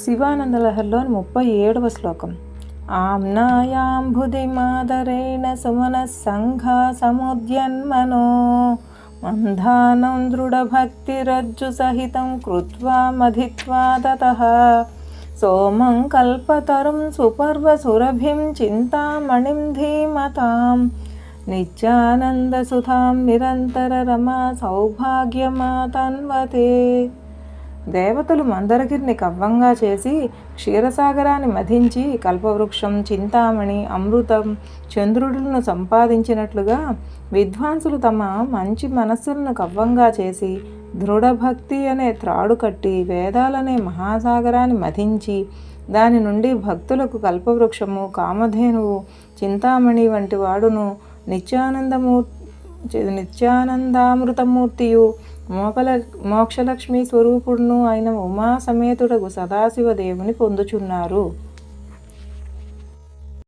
శివానందలహరిలోని 37వ శ్లోకం. ఆమ్నాయాంబుధిమాదరేణ సుమనః సంఘా సముద్యన్మనో మంధానం దృఢభక్తిరజ్జు సహితం కృత్వా మధిత్వా తతః సోమం కల్పతరుం సుపర్వసురభిం చింతామణిం ధీమతాం నిత్యానందసుధాం నిరంతర రమా సౌభాగ్యమాతన్వతే. దేవతలు మందరగిరిని కవ్వంగా చేసి క్షీరసాగరాన్ని మధించి కల్పవృక్షం, చింతామణి, అమృతం, చంద్రుడులను సంపాదించినట్లుగా విద్వాంసులు తమ మంచి మనస్సులను కవ్వంగా చేసి దృఢభక్తి అనే త్రాడు కట్టి వేదాలనే మహాసాగరాన్ని మధించి దాని నుండి భక్తులకు కల్పవృక్షము, కామధేనువు, చింతామణి వంటి వాడును నిత్యానందామృతమూర్తియు మోక్షలక్ష్మి స్వరూపుడును అయిన ఉమా సమేతుడగు సదాశివదేవుని పొందుచున్నారు.